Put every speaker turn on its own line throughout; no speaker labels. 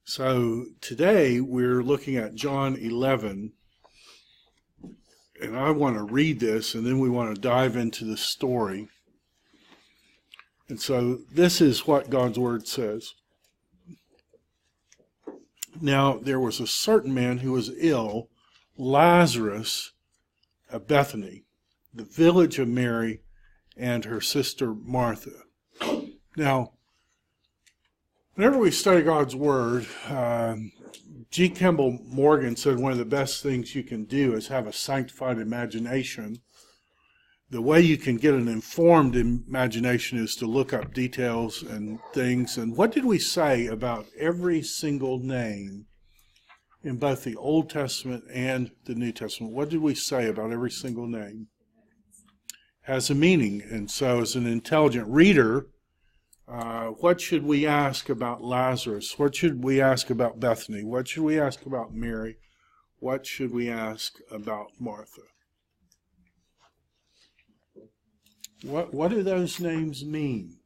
So today we're looking at John 11, and I want to read this, and then we want to dive into the story. And so this is what God's Word says. Now there was a certain man who was ill, Lazarus of Bethany, the village of Mary and her sister Martha. Now, whenever we study God's Word, G. Kimball Morgan said one of the best things you can do is have a sanctified imagination. The way you can get an informed imagination is to look up details and things. And what did we say about every single name in both the Old Testament and the New Testament? What did we say about every single name? Has a meaning. And so as an intelligent reader, what should we ask about Lazarus? What should we ask about Bethany? What should we ask about Mary? What should we ask about Martha? What do those names mean?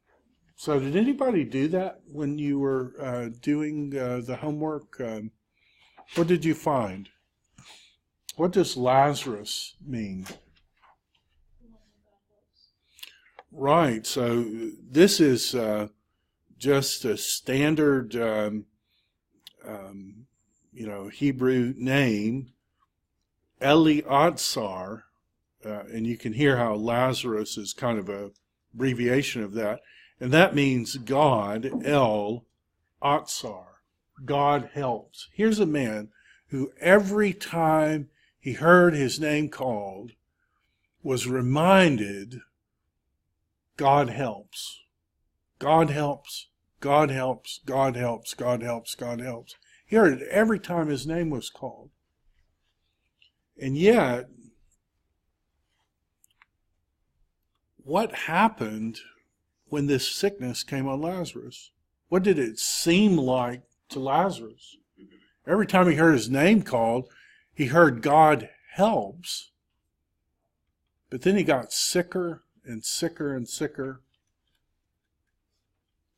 So did anybody do that when you were doing the homework? What did you find? What does Lazarus mean? Right, so this is just a standard, Hebrew name, Eliatzar, and you can hear how Lazarus is kind of a abbreviation of that, and that means God, El-Atzar, God helps. Here's a man who every time he heard his name called was reminded, God helps. God helps. God helps. God helps. God helps. God helps. He heard it every time his name was called. And yet, what happened when this sickness came on Lazarus? What did it seem like to Lazarus? Every time he heard his name called, he heard God helps. But then he got sicker and sicker and sicker.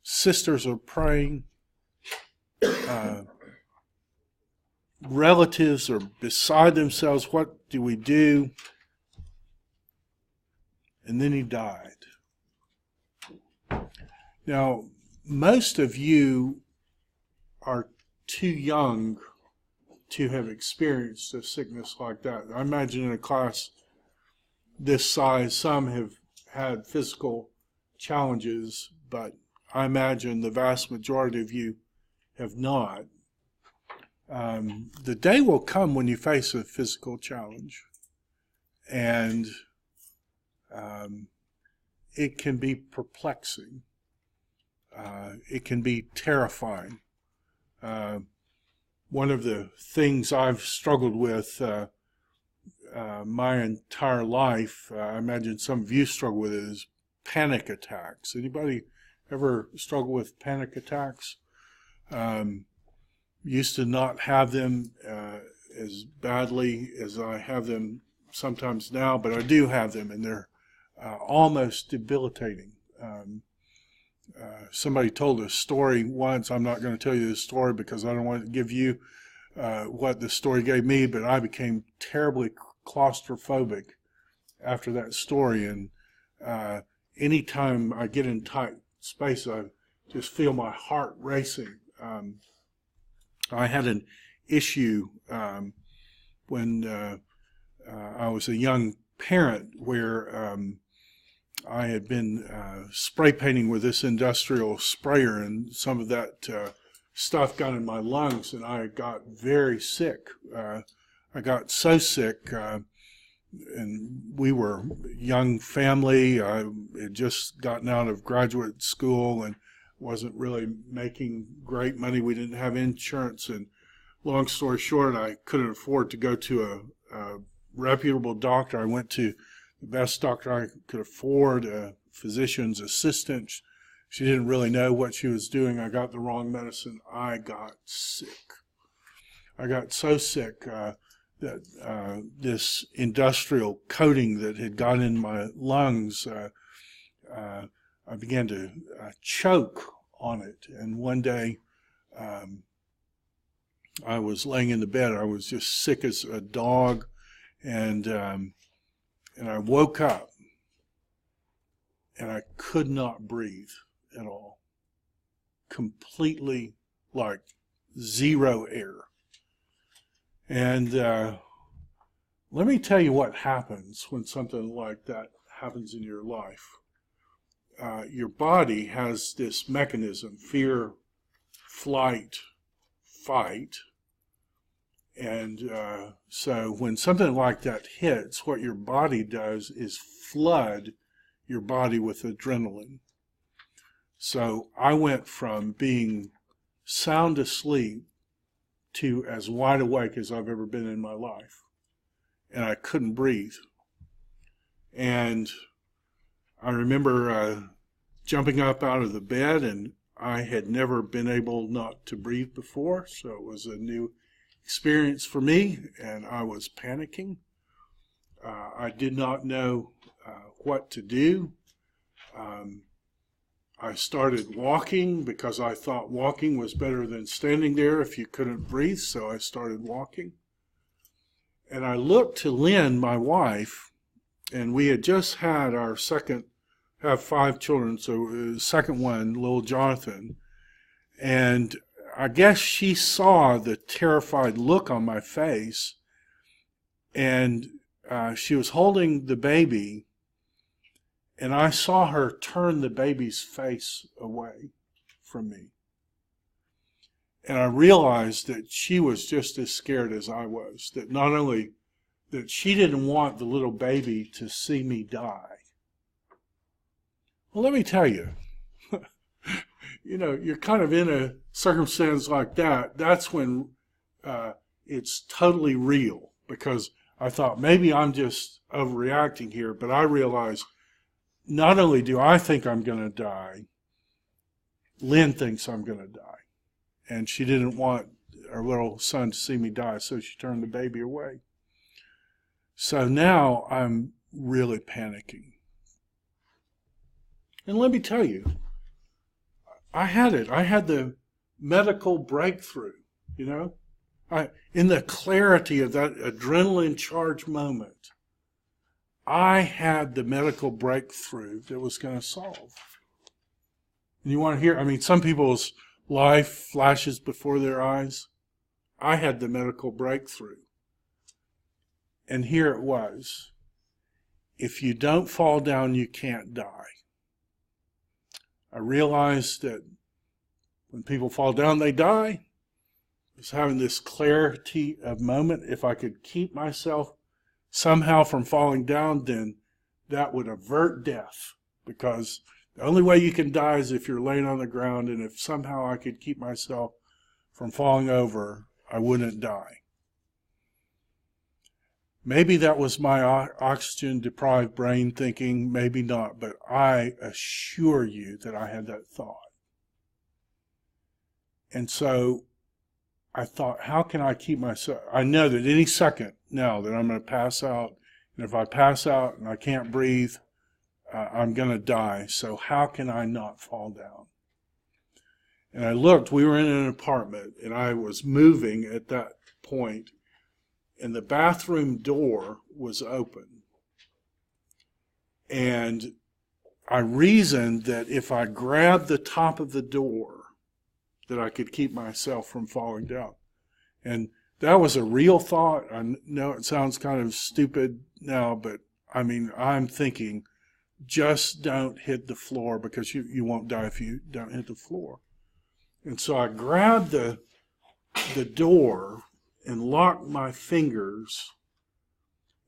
Sisters are praying. Relatives are beside themselves. What do we do? And then he died. Now, most of you are too young to have experienced a sickness like that. I imagine in a class this size, some have had physical challenges, but I imagine the vast majority of you have not. The day will come when you face a physical challenge, and it can be perplexing. It can be terrifying. One of the things I've struggled with my entire life, I imagine some of you struggle with it, is panic attacks. Anybody ever struggle with panic attacks? Used to not have them as badly as I have them sometimes now, but I do have them, and they're almost debilitating. Somebody told a story once. I'm not going to tell you this story because I don't want to give you what the story gave me, but I became terribly claustrophobic after that story, and anytime I get in tight space, I just feel my heart racing. I had an issue when I was a young parent where I had been spray painting with this industrial sprayer, and some of that stuff got in my lungs, and I got very sick. I got so sick, and we were a young family. I had just gotten out of graduate school and wasn't really making great money. We didn't have insurance, and long story short, I couldn't afford to go to a reputable doctor. I went to the best doctor I could afford, a physician's assistant. She didn't really know what she was doing. I got the wrong medicine. I got sick. I got so sick that this industrial coating that had got in my lungs, I began to choke on it. And one day I was laying in the bed. I was just sick as a dog, and I woke up, and I could not breathe at all. Completely, like, zero air. And let me tell you what happens when something like that happens in your life. Your body has this mechanism, fear, flight, fight. And so when something like that hits, what your body does is flood your body with adrenaline. So I went from being sound asleep to as wide awake as I've ever been in my life. And I couldn't breathe. And I remember jumping up out of the bed, and I had never been able not to breathe before, so it was a new experience for me, and I was panicking. I did not know what to do. I started walking because I thought walking was better than standing there if you couldn't breathe, so I started walking. And I looked to Lynn, my wife, and we had just had our have 5 children, so second one, little Jonathan. And I guess she saw the terrified look on my face, and she was holding the baby, and I saw her turn the baby's face away from me. And I realized that she was just as scared as I was, that not only that she didn't want the little baby to see me die. Well, let me tell you, you're kind of in a circumstance like that. That's when it's totally real, because I thought maybe I'm just overreacting here, but I realized not only do I think I'm going to die, Lynn thinks I'm going to die. And she didn't want our little son to see me die, so she turned the baby away. So now I'm really panicking. And let me tell you, I had it. I had the medical breakthrough, in the clarity of that adrenaline-charged moment. I had the medical breakthrough that was going to solve. And you want to hear, some people's life flashes before their eyes. I had the medical breakthrough. And here it was. If you don't fall down, you can't die. I realized that when people fall down, they die. I was having this clarity of moment. If I could keep myself somehow from falling down, then that would avert death, because the only way you can die is if you're laying on the ground, and if somehow I could keep myself from falling over, I wouldn't die. Maybe that was my oxygen-deprived brain thinking, maybe not, but I assure you that I had that thought. And so I thought, how can I keep myself? I know that any second now that I'm going to pass out, and if I pass out and I can't breathe, I'm going to die. So how can I not fall down? And I looked, we were in an apartment, and I was moving at that point, and the bathroom door was open. And I reasoned that if I grabbed the top of the door, that I could keep myself from falling down. And that was a real thought. I know it sounds kind of stupid now, but I'm thinking, just don't hit the floor, because you won't die if you don't hit the floor. And so I grabbed the door and locked my fingers.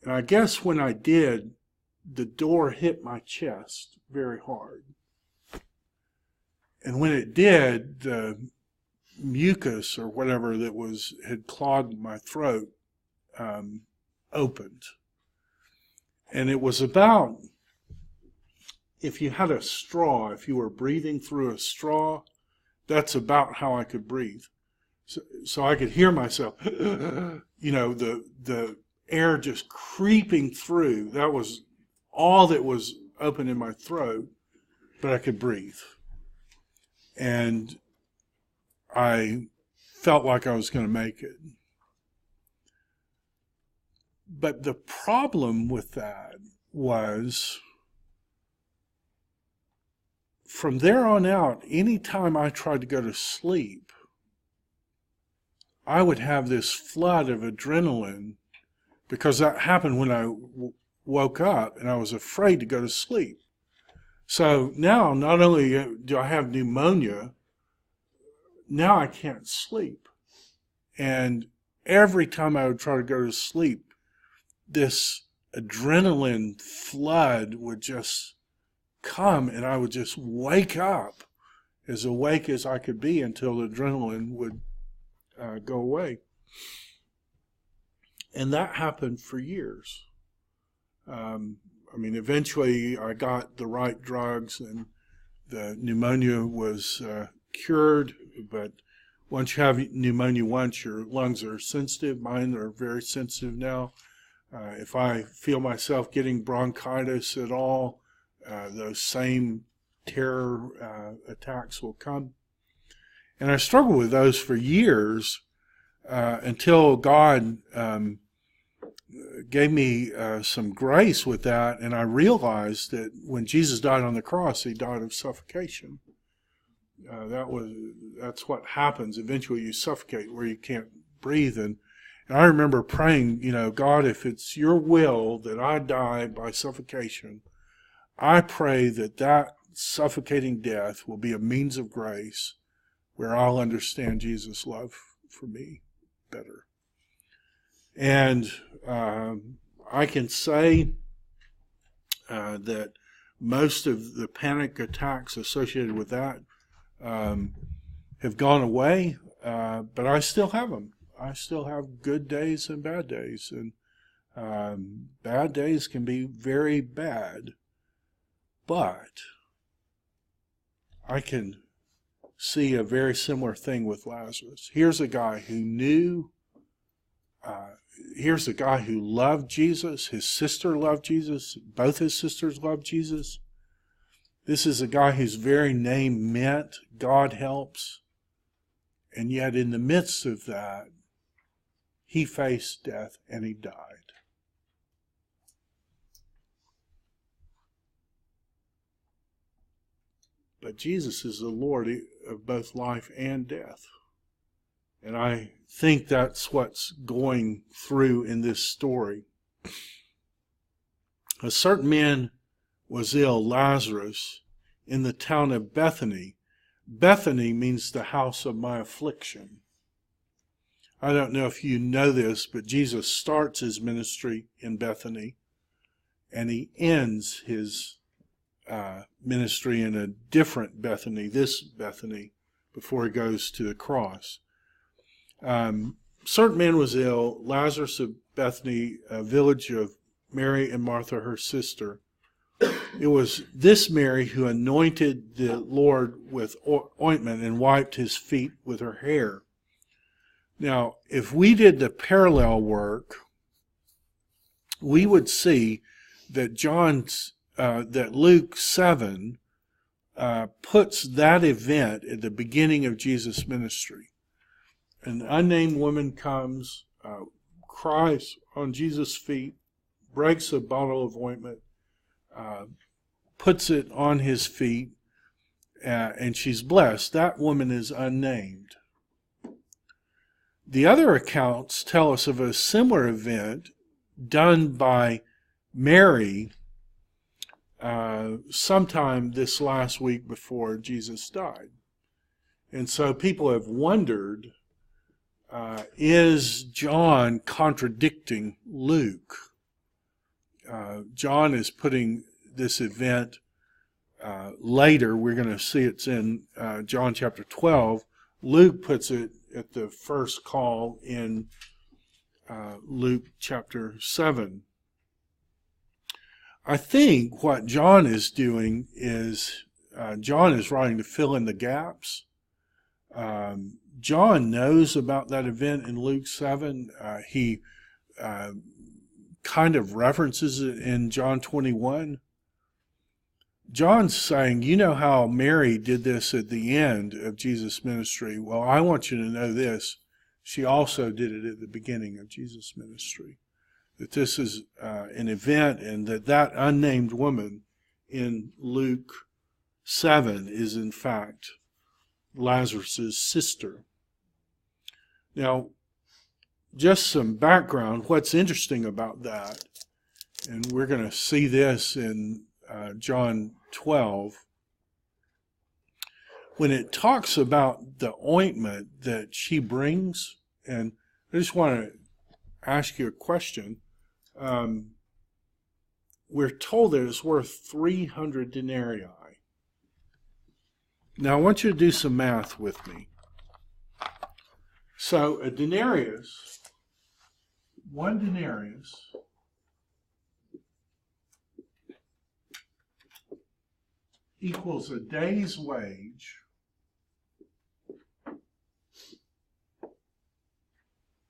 And I guess when I did, the door hit my chest very hard. And when it did, the mucus or whatever that had clogged my throat opened. And it was about, if you had a straw, if you were breathing through a straw, that's about how I could breathe. So I could hear myself, the air just creeping through. That was all that was open in my throat, but I could breathe. And I felt like I was going to make it. But the problem with that was, from there on out, anytime I tried to go to sleep, I would have this flood of adrenaline, because that happened when I woke up and I was afraid to go to sleep. So now, not only do I have pneumonia, now I can't sleep. And every time I would try to go to sleep, this adrenaline flood would just come, and I would just wake up as awake as I could be until the adrenaline would go away. And that happened for years. Eventually I got the right drugs and the pneumonia was cured, but once you have pneumonia once, your lungs are sensitive. Mine are very sensitive now. If I feel myself getting bronchitis at all, those same terror attacks will come. And I struggled with those for years until God gave me some grace with that, and I realized that when Jesus died on the cross, he died of suffocation. That's what happens. Eventually you suffocate where you can't breathe. And I remember praying, God, if it's your will that I die by suffocation, I pray that suffocating death will be a means of grace where I'll understand Jesus' love for me better. And I can say that most of the panic attacks associated with that have gone away, but I still have them. I still have good days and bad days, and bad days can be very bad, but I can see a very similar thing with Lazarus. Here's a guy who knew, here's a guy who loved Jesus. His sister loved Jesus. Both his sisters loved Jesus. This is a guy whose very name meant God helps. And yet in the midst of that, he faced death and he died. But Jesus is the Lord of both life and death. And I think that's what's going through in this story. A certain man was ill, Lazarus, in the town of Bethany. Bethany means the house of my affliction. I don't know if you know this, but Jesus starts his ministry in Bethany, and he ends his ministry in a different Bethany, this Bethany, before he goes to the cross. Certain man was ill, Lazarus of Bethany, a village of Mary and Martha, her sister. It was this Mary who anointed the Lord with ointment and wiped his feet with her hair. Now, if we did the parallel work, we would see that that Luke 7 puts that event at the beginning of Jesus' ministry. An unnamed woman comes, cries on Jesus' feet, breaks a bottle of ointment, puts it on his feet, and she's blessed. That woman is unnamed. The other accounts tell us of a similar event done by Mary sometime this last week before Jesus died. And so people have wondered, is John contradicting Luke? John is putting this event later. We're going to see it's in John chapter 12. Luke puts it at the first call in Luke chapter 7. I think what John is doing is John is writing to fill in the gaps. John knows about that event in Luke 7. He kind of references it in John 21. John's saying, you know how Mary did this at the end of Jesus' ministry. Well, I want you to know this. She also did it at the beginning of Jesus' ministry. That this is an event, and that unnamed woman in Luke 7 is in fact Lazarus' sister. Now, just some background. What's interesting about that, and we're going to see this in John 12, when it talks about the ointment that she brings, and I just want to ask you a question. We're told that it's worth 300 denarii. Now, I want you to do some math with me. So, a denarius, one denarius, equals a day's wage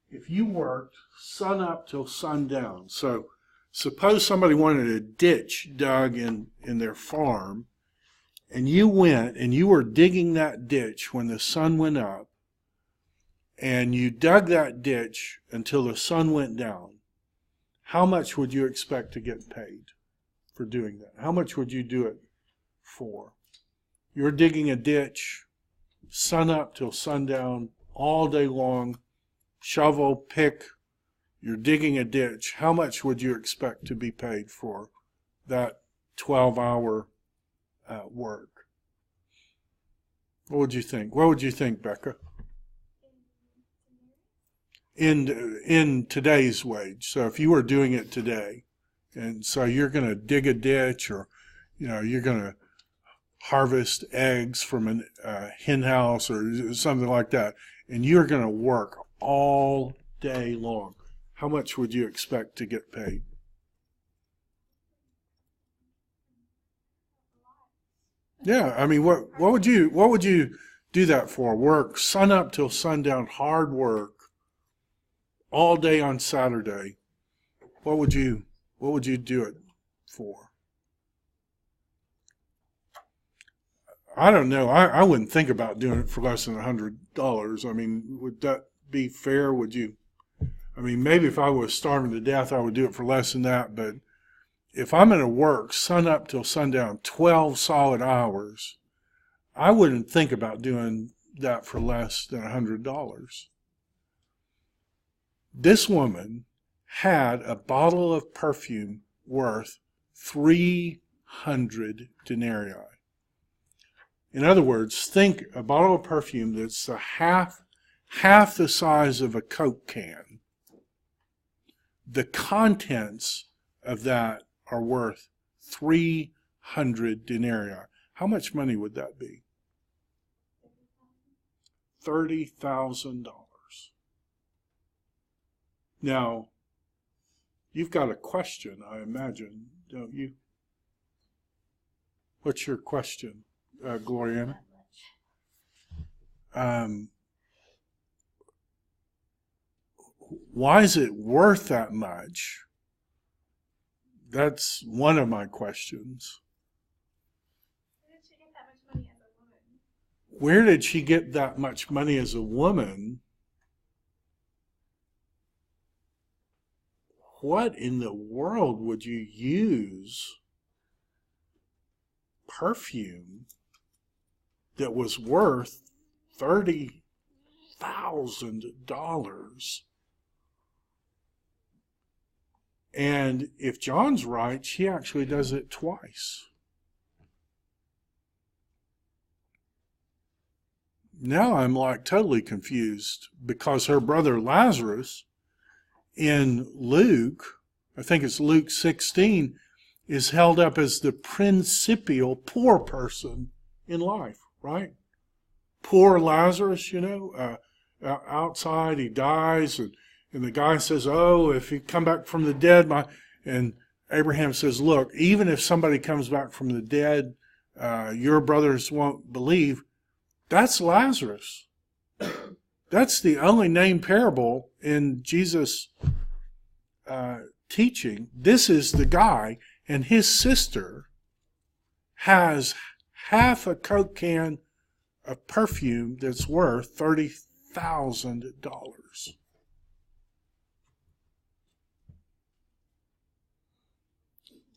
if you worked sun up till sundown. So suppose somebody wanted a ditch dug in their farm, and you went and you were digging that ditch when the sun went up, and you dug that ditch until the sun went down. How much would you expect to get paid for doing that? How much would you do it for? You're digging a ditch, sun up till sundown, all day long, shovel, pick, you're digging a ditch. How much would you expect to be paid for that 12-hour work? What would you think? What would you think, Becca? In today's wage. So if you were doing it today, and so you're going to dig a ditch, or you're going to harvest eggs from a hen house or something like that, and you're going to work all day long, how much would you expect to get paid? Yeah, I mean, what would you do that for? Work sun up till sundown, hard work, all day on Saturday. What would you do it for? I don't know. I wouldn't think about doing it for less than $100. I mean, would that be fair? Would you? I mean, maybe if I was starving to death, I would do it for less than that. But if I'm going to work sun up till sundown, 12 solid hours, I wouldn't think about doing that for less than $100. This woman had a bottle of perfume worth 300 denarii. In other words, think a bottle of perfume that's half the size of a Coke can. The contents of that are worth 300 denarii. How much money would that be? $30,000. Now, you've got a question, I imagine, don't you? What's your question, Gloriana? Why is it worth that much? That's one of my questions. Where did she get that much money as a woman? What in the world would you use perfume that was worth $30,000? And if John's right, she actually does it twice. Now I'm like totally confused, because her brother Lazarus in Luke, I think it's Luke 16, is held up as the principal poor person in life, right? Poor Lazarus, outside, he dies, and the guy says, oh, if he come back from the dead, and Abraham says, look, even if somebody comes back from the dead, your brothers won't believe. That's Lazarus. That's the only named parable in Jesus' teaching. This is the guy, and his sister has half a Coke can of perfume that's worth $30,000.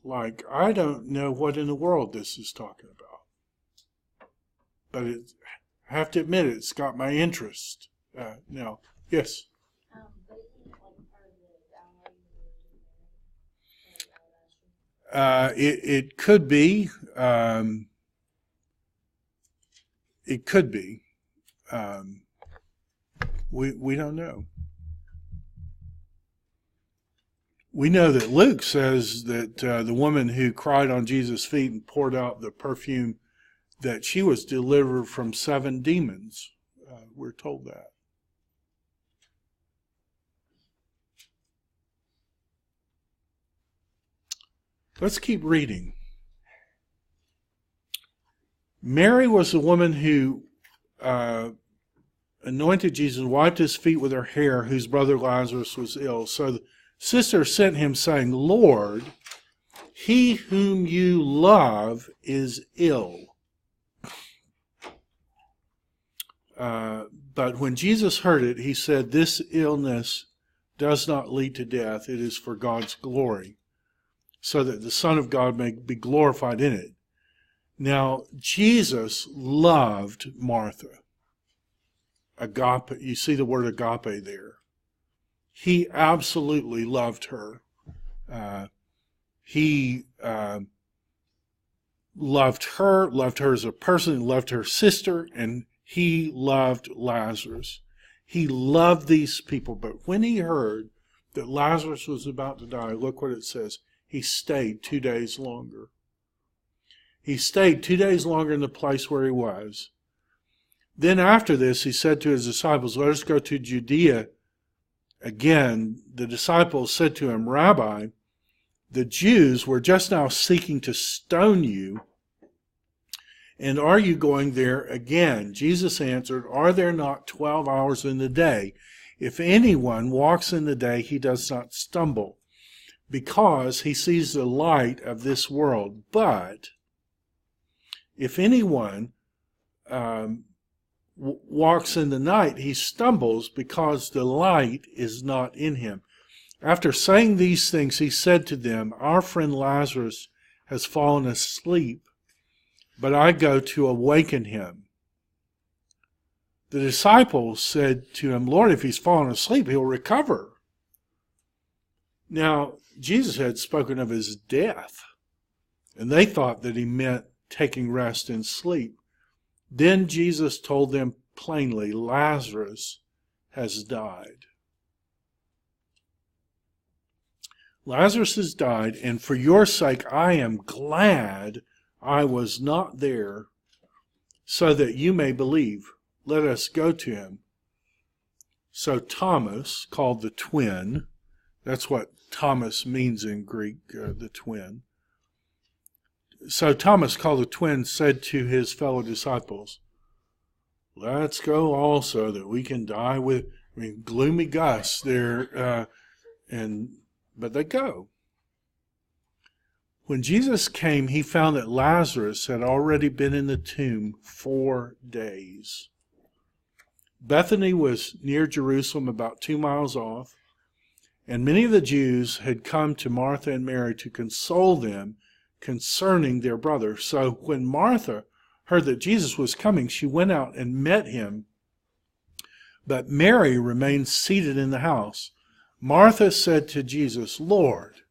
Like, I don't know what in the world this is talking about. But I have to admit, it's got my interest. Now, yes?
But isn't it like part of the downloading?
It could be. It could be. We don't know. We know that Luke says that the woman who cried on Jesus' feet and poured out the perfume, that she was delivered from 7 demons. We're told that. Let's keep reading. Mary was the woman who anointed Jesus, wiped his feet with her hair, whose brother Lazarus was ill. So the sister sent him, saying, Lord, he whom you love is ill. But when Jesus heard it, he said, this illness does not lead to death. It is for God's glory, so that the Son of God may be glorified in it. Now, Jesus loved Martha. Agape, you see the word agape there. He absolutely loved her. He loved her as a person, loved her sister, and he loved Lazarus. He loved these people, but when he heard that Lazarus was about to die, look what it says. He stayed 2 days longer. He stayed 2 days longer in the place where he was. Then after this, he said to his disciples, let us go to Judea again. The disciples said to him, Rabbi, the Jews were just now seeking to stone you, and are you going there again? Jesus answered, are there not 12 hours in the day? If anyone walks in the day, he does not stumble, because he sees the light of this world. But if anyone walks in the night, he stumbles, because the light is not in him. After saying these things, he said to them, our friend Lazarus has fallen asleep, but I go to awaken him. The disciples said to him, Lord, if he's fallen asleep, he'll recover. Now, Jesus had spoken of his death, and they thought that he meant taking rest and sleep. Then Jesus told them plainly, Lazarus has died. Lazarus has died, and for your sake I am glad I was not there, so that you may believe. Let us go to him. So Thomas, called the twin, that's what Thomas means in Greek, the twin. So Thomas, called the twin, said to his fellow disciples, let's go also, that we can die with, gloomy Gus there, but they go. When Jesus came, he found that Lazarus had already been in the tomb 4 days. Bethany was near Jerusalem, about 2 miles off, and many of the Jews had come to Martha and Mary to console them concerning their brother. So when Martha heard that Jesus was coming, she went out and met him, but Mary remained seated in the house. Martha said to Jesus, Lord,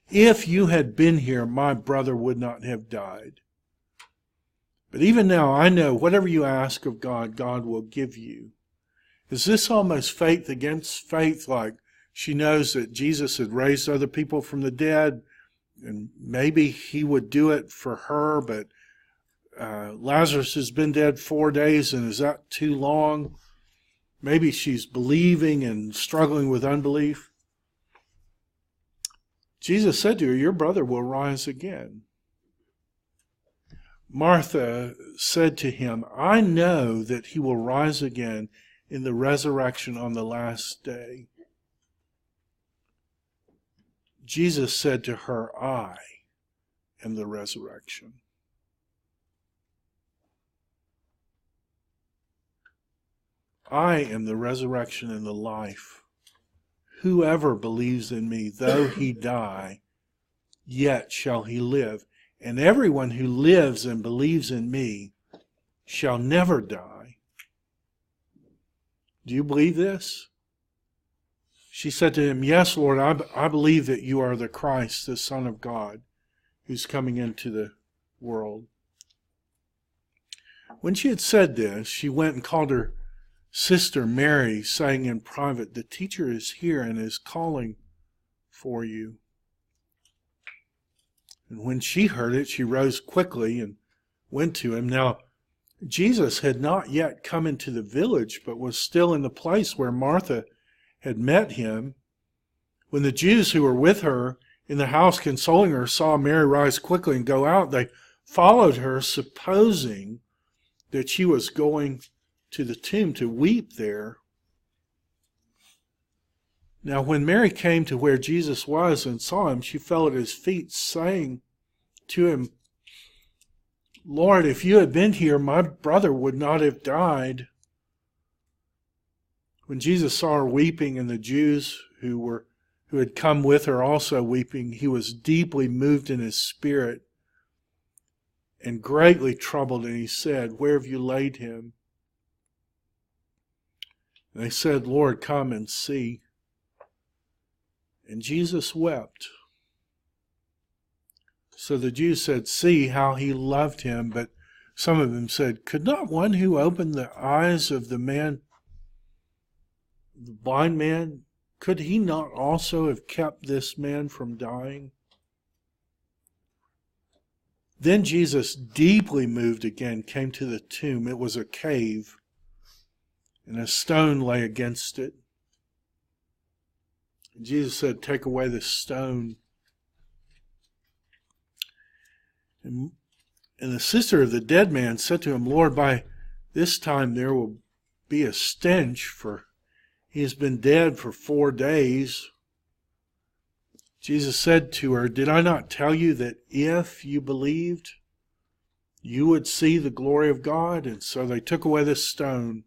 if you had been here, my brother would not have died. But even now I know whatever you ask of God, God will give you. Is this almost faith against faith, like she knows that Jesus had raised other people from the dead, and maybe he would do it for her, but Lazarus has been dead 4 days, and is that too long? Maybe she's believing and struggling with unbelief. Jesus said to her, your brother will rise again. Martha said to him, I know that he will rise again in the resurrection on the last day. Jesus said to her, I am the resurrection I am the resurrection and the life. Whoever believes in me, though he die, yet shall he live. And everyone who lives and believes in me shall never die. Do you believe this? She said to him, yes, Lord, I believe that you are the Christ, the Son of God, who's coming into the world. When she had said this, she went and called her sister Mary, saying in private, the teacher is here and is calling for you. And when she heard it, she rose quickly and went to him. Now, Jesus had not yet come into the village, but was still in the place where Martha had met him. When the Jews who were with her in the house consoling her saw Mary rise quickly and go out, they followed her, supposing that she was going to the tomb to weep there. Now when Mary came to where Jesus was and saw him, she fell at his feet, saying to him, Lord, if you had been here, my brother would not have died. When Jesus saw her weeping, and the Jews who had come with her also weeping, he was deeply moved in his spirit and greatly troubled, and he said, where have you laid him? And they said, Lord, come and see. And Jesus wept. So the Jews said, see how he loved him. But some of them said, could not one who opened the eyes of the blind man, could he not also have kept this man from dying? Then Jesus, deeply moved again, came to the tomb. It was a cave, and a stone lay against it. And Jesus said, take away the stone. And the sister of the dead man said to him, Lord, by this time there will be a stench, for he has been dead for 4 days. Jesus said to her, did I not tell you that if you believed, you would see the glory of God? And so they took away the stone.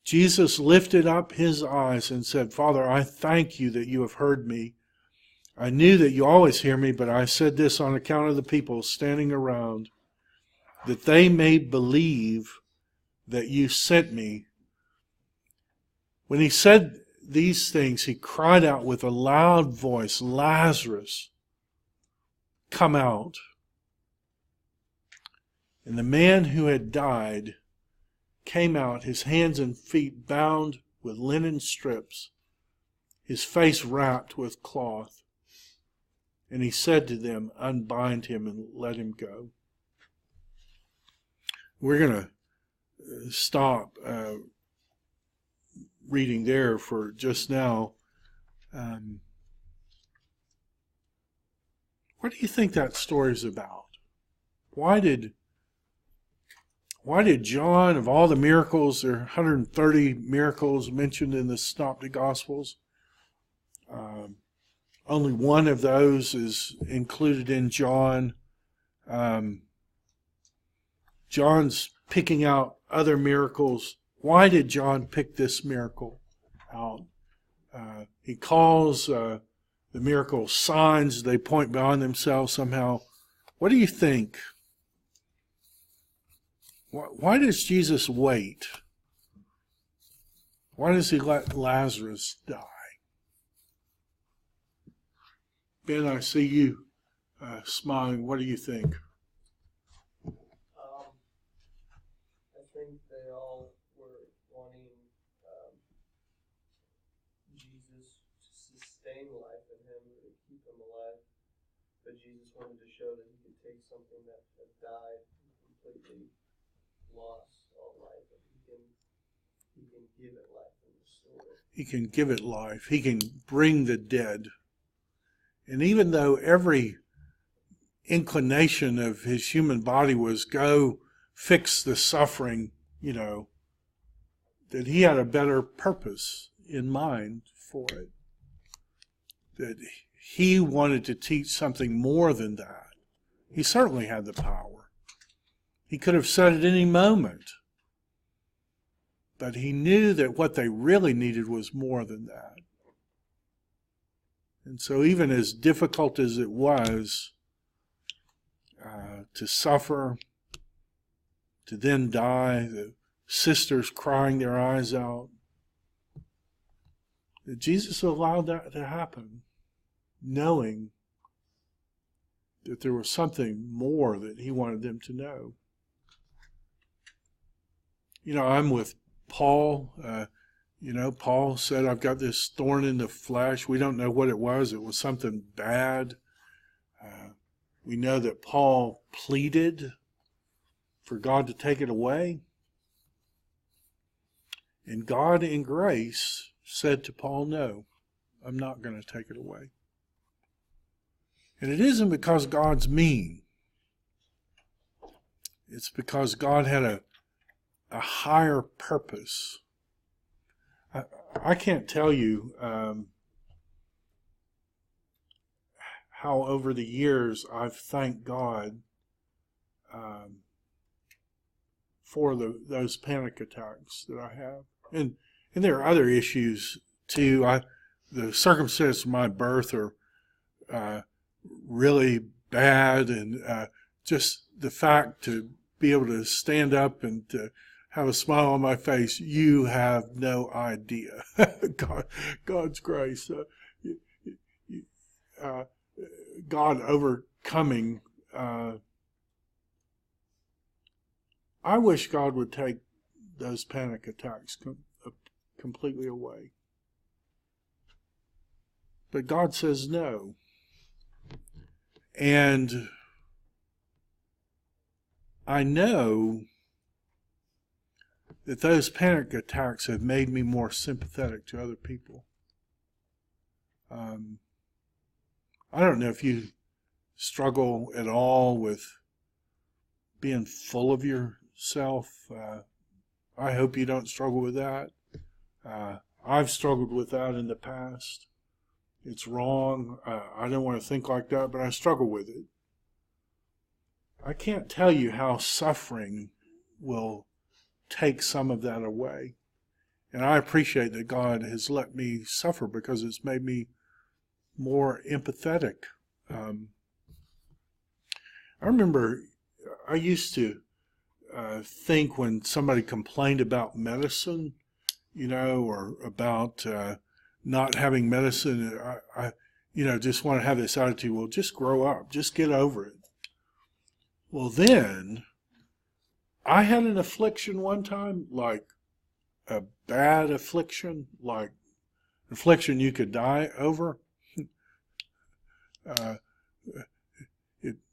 Jesus lifted up his eyes and said, Father, I thank you that you have heard me. I knew that you always hear me, but I said this on account of the people standing around, that they may believe that you sent me. When he said these things, he cried out with a loud voice, Lazarus, come out. And the man who had died came out, his hands and feet bound with linen strips, his face wrapped with cloth. And he said to them, unbind him and let him go. We're going to stop reading there for just now. What do you think that story is about? Why did John, of all the miracles, there are 130 miracles mentioned in the Synoptic Gospels, only one of those is included in John. John's picking out other miracles. Why did John pick this miracle out? He calls the miracle signs. They point beyond themselves somehow. What do you think? Why does Jesus wait? Why does he let Lazarus die? Ben, I see you smiling. What do you think?
I think they all were wanting Jesus to sustain life in him, to keep him alive. But Jesus wanted to show that he could take something that had died and completely lost all life, and he can give it life and restore it.
He can give it life. He can bring the dead. And even though every inclination of his human body was go fix the suffering, that he had a better purpose in mind for it. That he wanted to teach something more than that. He certainly had the power. He could have said at any moment, But he knew that what they really needed was more than that. And so even as difficult as it was to suffer, to then die, the sisters crying their eyes out, that Jesus allowed that to happen, knowing that there was something more that he wanted them to know. I'm with Paul. Paul said, I've got this thorn in the flesh. We don't know what it was. It was something bad. We know that Paul pleaded for God to take it away. And God in grace said to Paul, no, I'm not going to take it away. And it isn't because God's mean. It's because God had a higher purpose. I can't tell you how over the years I've thanked God for those panic attacks that I have. And there are other issues too. The circumstances of my birth are really bad, and just the fact to be able to stand up and to have a smile on my face, you have no idea. God's grace, God overcoming. I wish God would take those panic attacks completely away. But God says no. And I know that those panic attacks have made me more sympathetic to other people. I don't know if you struggle at all with being full of yourself. I hope you don't struggle with that. I've struggled with that in the past. It's wrong. I don't want to think like that, but I struggle with it. I can't tell you how suffering will take some of that away. And I appreciate that God has let me suffer because it's made me more empathetic. I remember I used to think when somebody complained about medicine, or about not having medicine, I just want to have this attitude, well, just grow up, just get over it. Well, then, I had an affliction one time, like a bad affliction, like affliction you could die over.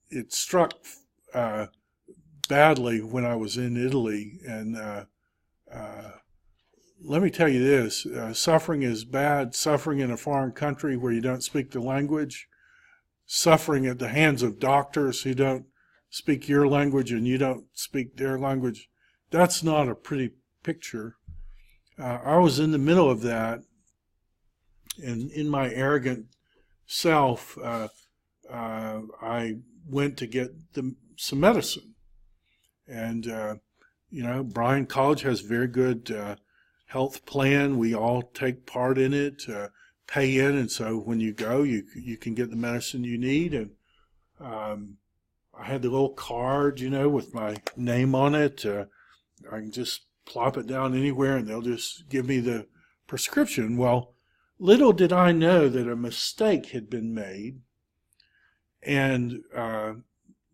It struck badly when I was in Italy, and let me tell you this, suffering is bad. Suffering in a foreign country where you don't speak the language, suffering at the hands of doctors who don't speak your language and you don't speak their language, that's not a pretty picture. I was in the middle of that, and in my arrogant self, I went to get some medicine. And, Bryan College has very good health plan. We all take part in it, pay in, and so when you go, you can get the medicine you need. And I had the little card, with my name on it. I can just plop it down anywhere, and they'll just give me the prescription. Well, little did I know that a mistake had been made, and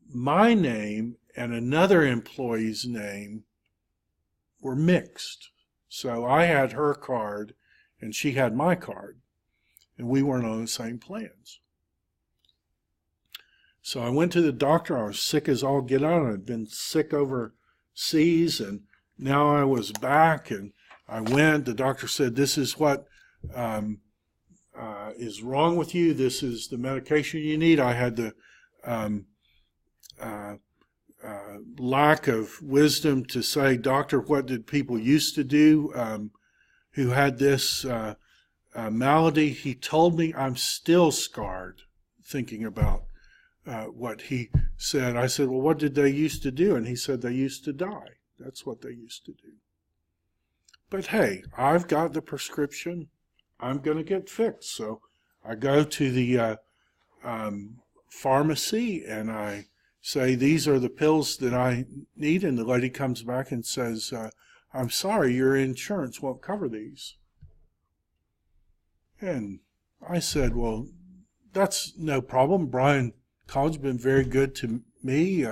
my name and another employee's name were mixed. So I had her card, and she had my card, and we weren't on the same plans. So I went to the doctor. I was sick as all get out. I'd been sick overseas, and now I was back, and I went. The doctor said, this is what is wrong with you. This is the medication you need. I had the lack of wisdom to say, doctor, what did people used to do who had this malady? He told me I'm still scarred thinking about what he said. I said, well, what did they used to do? And he said they used to die. That's what they used to do. But hey, I've got the prescription. I'm going to get fixed. So I go to the pharmacy and I say, these are the pills that I need. And the lady comes back and says, I'm sorry, your insurance won't cover these. And I said, well, that's no problem. Brian College's been very good to me.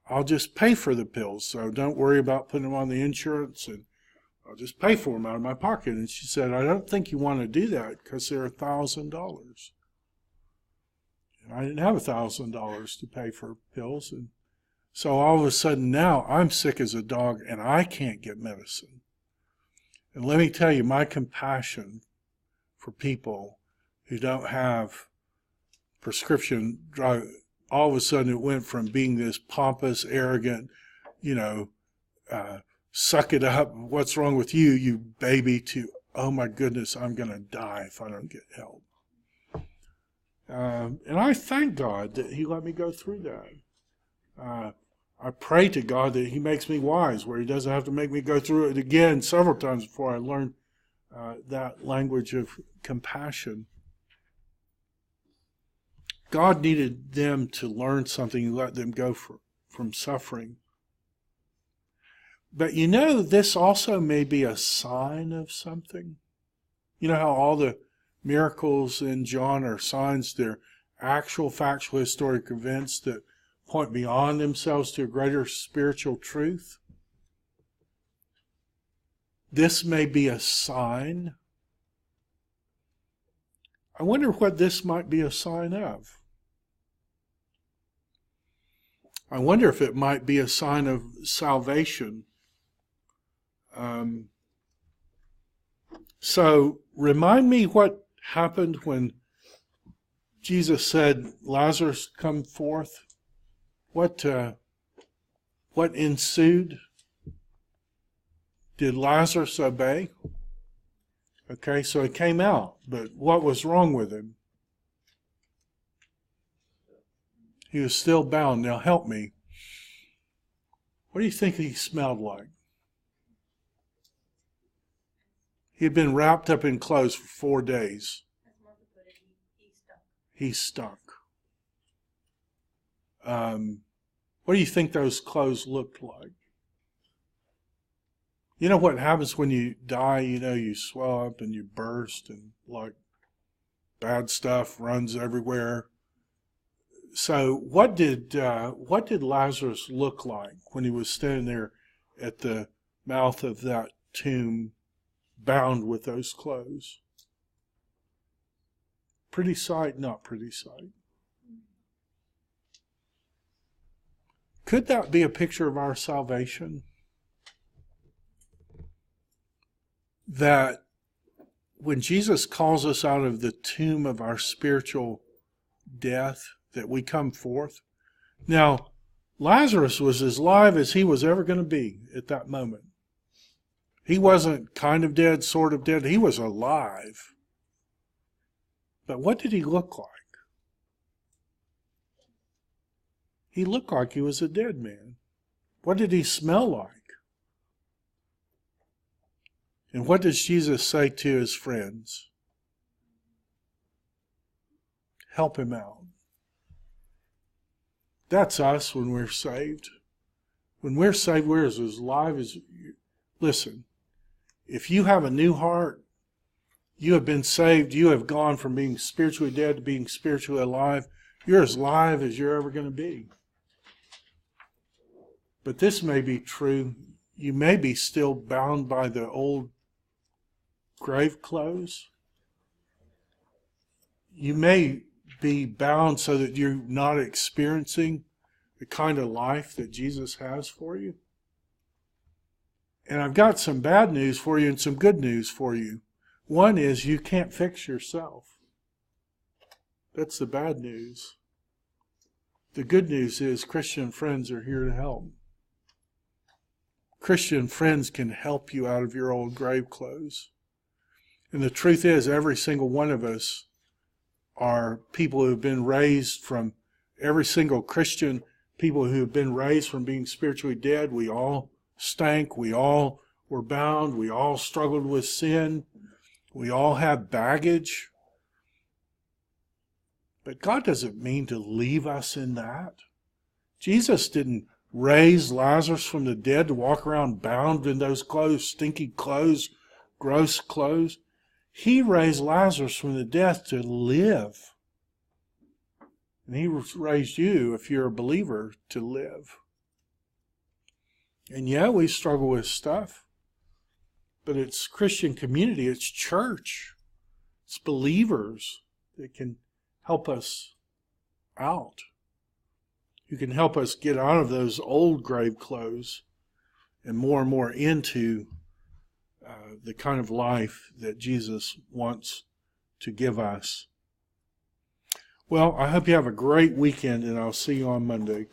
I'll just pay for the pills. So don't worry about putting them on the insurance, and I'll just pay for them out of my pocket. And she said, I don't think you want to do that because they're $1,000. And I didn't have $1,000 to pay for pills. And so all of a sudden now I'm sick as a dog and I can't get medicine. And let me tell you, my compassion for people who don't have prescription drug, all of a sudden it went from being this pompous, arrogant, suck it up, what's wrong with you, you baby, to, oh my goodness, I'm going to die if I don't get help. And I thank God that he let me go through that. I pray to God that he makes me wise, where he doesn't have to make me go through it again several times before I learn that language of compassion. God needed them to learn something and let them go from suffering. But this also may be a sign of something. You know how all the miracles in John are signs? They're actual, factual, historic events that point beyond themselves to a greater spiritual truth. This may be a sign. I wonder what this might be a sign of. I wonder if it might be a sign of salvation. So remind me what happened when Jesus said, Lazarus, come forth. What ensued? Did Lazarus obey? Okay, so he came out, but what was wrong with him? He was still bound. Now help me. What do you think he smelled like? He had been wrapped up in clothes for 4 days. He stunk. What do you think those clothes looked like? You know what happens when you die? You swell up and you burst and like bad stuff runs everywhere. So what did Lazarus look like when he was standing there at the mouth of that tomb, bound with those clothes? Pretty sight, not pretty sight. Could that be a picture of our salvation? That when Jesus calls us out of the tomb of our spiritual death, that we come forth. Now, Lazarus was as live as he was ever going to be at that moment. He wasn't kind of dead, sort of dead. He was alive. But what did he look like? He looked like he was a dead man. What did he smell like? And what does Jesus say to his friends? Help him out. That's us when we're saved. When we're saved, we're as alive as you. Listen, if you have a new heart, you have been saved, you have gone from being spiritually dead to being spiritually alive. You're as live as you're ever going to be. But this may be true. You may be still bound by the old grave clothes. You may be bound so that you're not experiencing the kind of life that Jesus has for you. And I've got some bad news for you and some good news for you. One is you can't fix yourself. That's the bad news. The good news is Christian friends are here to help. Christian friends can help you out of your old grave clothes. And the truth is, every single one of us are people who have been raised from, every single Christian, people who have been raised from being spiritually dead. We all stank. We all were bound. We all struggled with sin. We all have baggage. But God doesn't mean to leave us in that. Jesus didn't raise Lazarus from the dead to walk around bound in those clothes, stinky clothes, gross clothes. He raised Lazarus from the death to live. And he raised you, if you're a believer, to live. And yeah, we struggle with stuff. But it's Christian community, it's church, it's believers that can help us out. You can help us get out of those old grave clothes and more into the kind of life that Jesus wants to give us. Well, I hope you have a great weekend, and I'll see you on Monday.